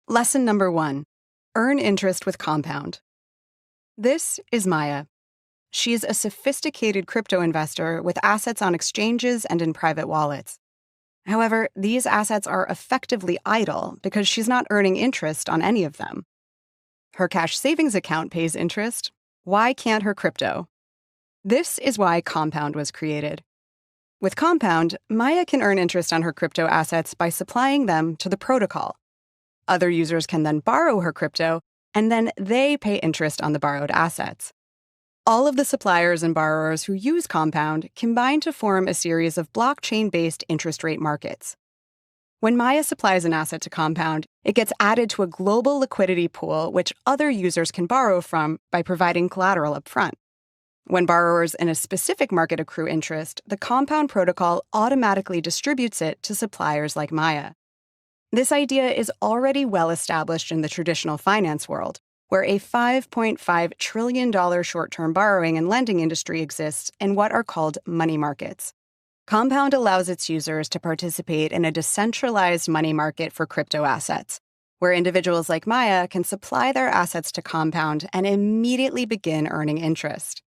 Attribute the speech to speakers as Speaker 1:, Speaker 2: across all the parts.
Speaker 1: Lesson number 1. Earn interest with Compound. This is Maya. She is a sophisticated crypto investor with assets on exchanges and in private wallets. However, these assets are effectively idle because she's not earning interest on any of them. Her cash savings account pays interest. Why can't her crypto? This is why Compound was created. With Compound, Maya can earn interest on her crypto assets by supplying them to the protocol. Other users can then borrow her crypto, and then they pay interest on the borrowed assets. All of the suppliers and borrowers who use Compound combine to form a series of blockchain-based interest rate markets. When Maya supplies an asset to Compound, it gets added to a global liquidity pool which other users can borrow from by providing collateral up front. When borrowers in a specific market accrue interest, the Compound protocol automatically distributes it to suppliers like Maya. This idea is already well established in the traditional finance world, where a $5.5 trillion short-term borrowing and lending industry exists in what are called money markets. Compound allows its users to participate in a decentralized money market for crypto assets, where individuals like Maya can supply their assets to Compound and immediately begin earning interest.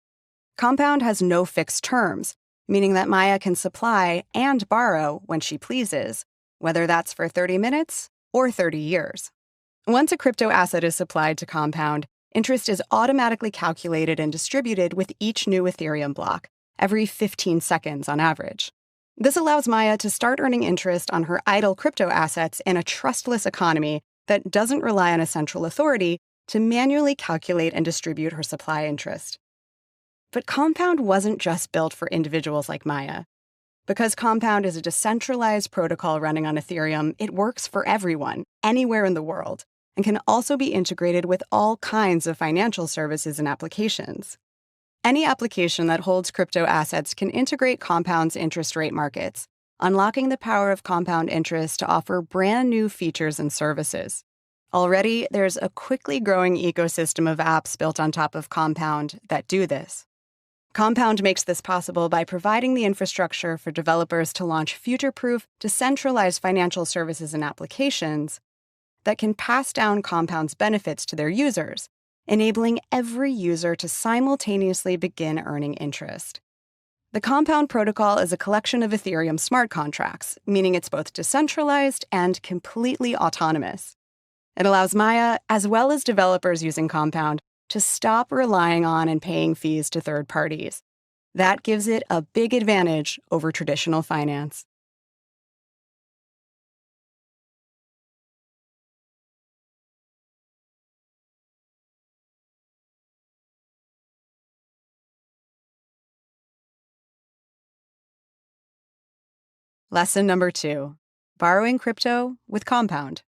Speaker 1: Compound has no fixed terms, meaning that Maya can supply and borrow when she pleases, whether that's for 30 minutes or 30 years. Once a crypto asset is supplied to Compound, interest is automatically calculated and distributed with each new Ethereum block, every 15 seconds on average. This allows Maya to start earning interest on her idle crypto assets in a trustless economy that doesn't rely on a central authority to manually calculate and distribute her supply interest. But Compound wasn't just built for individuals like Maya. Because Compound is a decentralized protocol running on Ethereum, it works for everyone, anywhere in the world, and can also be integrated with all kinds of financial services and applications. Any application that holds crypto assets can integrate Compound's interest rate markets, unlocking the power of Compound interest to offer brand new features and services. Already, there's a quickly growing ecosystem of apps built on top of Compound that do this. Compound makes this possible by providing the infrastructure for developers to launch future-proof, decentralized financial services and applications that can pass down Compound's benefits to their users, enabling every user to simultaneously begin earning interest. The Compound protocol is a collection of Ethereum smart contracts, meaning it's both decentralized and completely autonomous. It allows Maya, as well as developers using Compound, to stop relying on and paying fees to third parties. That gives it a big advantage over traditional finance. Lesson number 2. Borrowing crypto with Compound.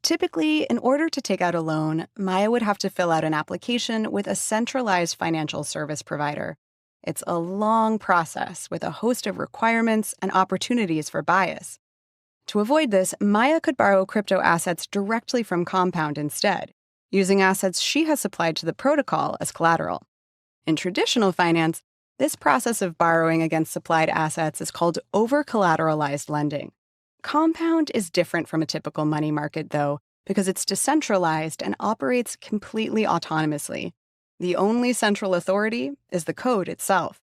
Speaker 1: Typically, in order to take out a loan, Maya would have to fill out an application with a centralized financial service provider. It's a long process with a host of requirements and opportunities for bias. To avoid this, Maya could borrow crypto assets directly from Compound instead, using assets she has supplied to the protocol as collateral. In traditional finance, this process of borrowing against supplied assets is called over-collateralized lending. Compound is different from a typical money market, though, because it's decentralized and operates completely autonomously. The only central authority is the code itself.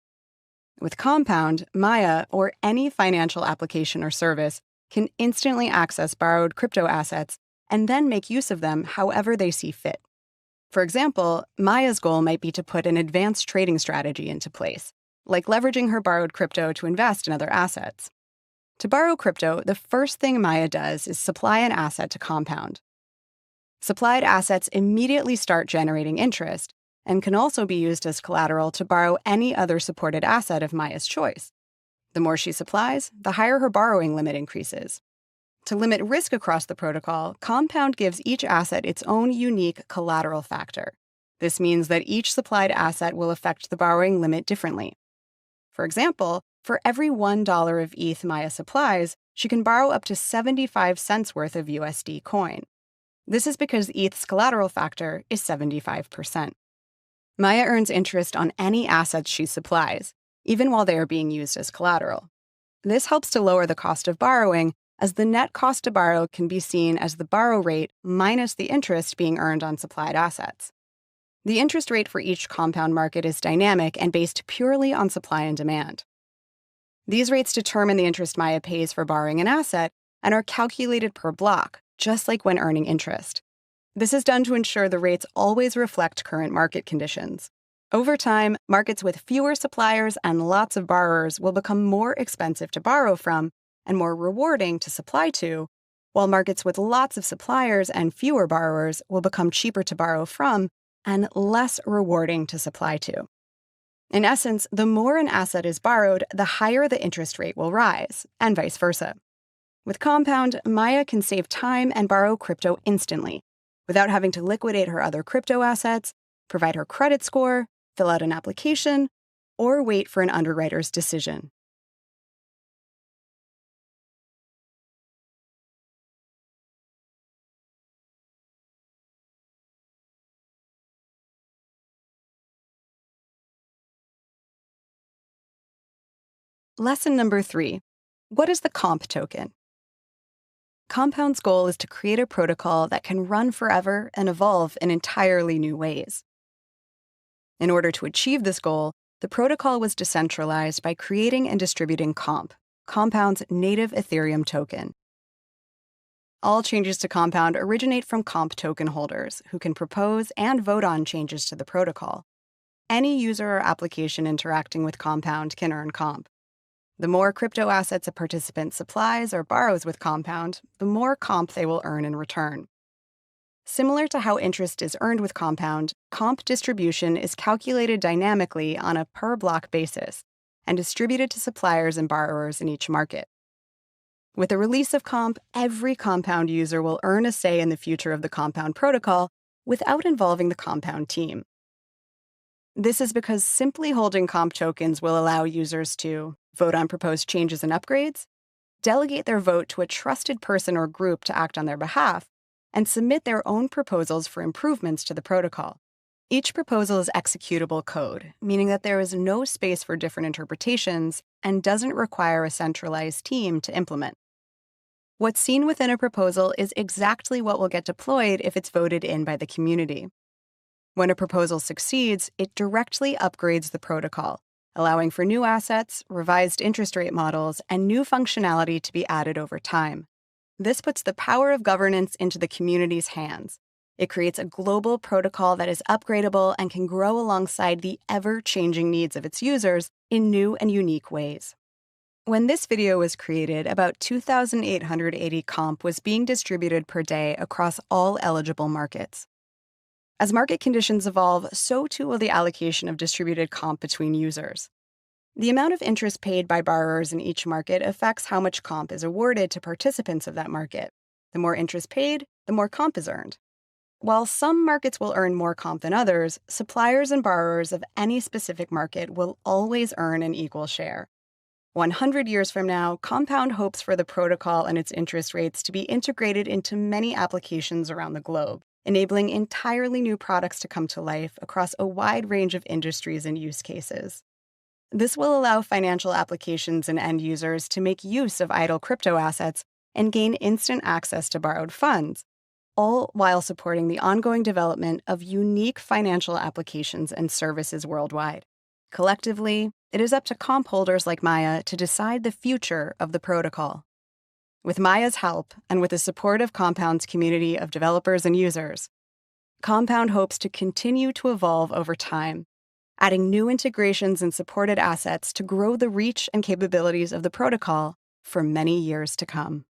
Speaker 1: With Compound, Maya, or any financial application or service, can instantly access borrowed crypto assets and then make use of them however they see fit. For example, Maya's goal might be to put an advanced trading strategy into place, like leveraging her borrowed crypto to invest in other assets. To borrow crypto, the first thing Maya does is supply an asset to Compound. Supplied assets immediately start generating interest and can also be used as collateral to borrow any other supported asset of Maya's choice. The more she supplies, the higher her borrowing limit increases. To limit risk across the protocol, Compound gives each asset its own unique collateral factor. This means that each supplied asset will affect the borrowing limit differently. For example, for every $1 of ETH Maya supplies, she can borrow up to 75 cents worth of USD coin. This is because ETH's collateral factor is 75%. Maya earns interest on any assets she supplies, even while they are being used as collateral. This helps to lower the cost of borrowing, as the net cost to borrow can be seen as the borrow rate minus the interest being earned on supplied assets. The interest rate for each compound market is dynamic and based purely on supply and demand. These rates determine the interest Maya pays for borrowing an asset and are calculated per block, just like when earning interest. This is done to ensure the rates always reflect current market conditions. Over time, markets with fewer suppliers and lots of borrowers will become more expensive to borrow from and more rewarding to supply to, while markets with lots of suppliers and fewer borrowers will become cheaper to borrow from and less rewarding to supply to. In essence, the more an asset is borrowed, the higher the interest rate will rise, and vice versa. With Compound, Maya can save time and borrow crypto instantly, without having to liquidate her other crypto assets, provide her credit score, fill out an application, or wait for an underwriter's decision. Lesson number 3. What is the comp token? Compound's goal is to create a protocol that can run forever and evolve in entirely new ways. In order to achieve this goal, the protocol was decentralized by creating and distributing Compound's native Ethereum token. All changes to Compound originate from comp token holders who can propose and vote on changes to the protocol. Any user or application interacting with Compound can earn comp. The more crypto assets a participant supplies or borrows with Compound, the more comp they will earn in return. Similar to how interest is earned with Compound, comp distribution is calculated dynamically on a per-block basis and distributed to suppliers and borrowers in each market. With the release of comp, every Compound user will earn a say in the future of the Compound protocol without involving the Compound team. This is because simply holding comp tokens will allow users to vote on proposed changes and upgrades, delegate their vote to a trusted person or group to act on their behalf, and submit their own proposals for improvements to the protocol. Each proposal is executable code, meaning that there is no space for different interpretations and doesn't require a centralized team to implement. What's seen within a proposal is exactly what will get deployed if it's voted in by the community. When a proposal succeeds, it directly upgrades the protocol, allowing for new assets, revised interest rate models, and new functionality to be added over time. This puts the power of governance into the community's hands. It creates a global protocol that is upgradable and can grow alongside the ever-changing needs of its users in new and unique ways. When this video was created, about 2,880 comp was being distributed per day across all eligible markets. As market conditions evolve, so too will the allocation of distributed comp between users. The amount of interest paid by borrowers in each market affects how much comp is awarded to participants of that market. The more interest paid, the more comp is earned. While some markets will earn more comp than others, suppliers and borrowers of any specific market will always earn an equal share. 100 years from now, Compound hopes for the protocol and its interest rates to be integrated into many applications around the globe, enabling entirely new products to come to life across a wide range of industries and use cases. This will allow financial applications and end users to make use of idle crypto assets and gain instant access to borrowed funds, all while supporting the ongoing development of unique financial applications and services worldwide. Collectively, it is up to comp holders like Maya to decide the future of the protocol. With Maya's help, and with the support of Compound's community of developers and users, Compound hopes to continue to evolve over time, adding new integrations and supported assets to grow the reach and capabilities of the protocol for many years to come.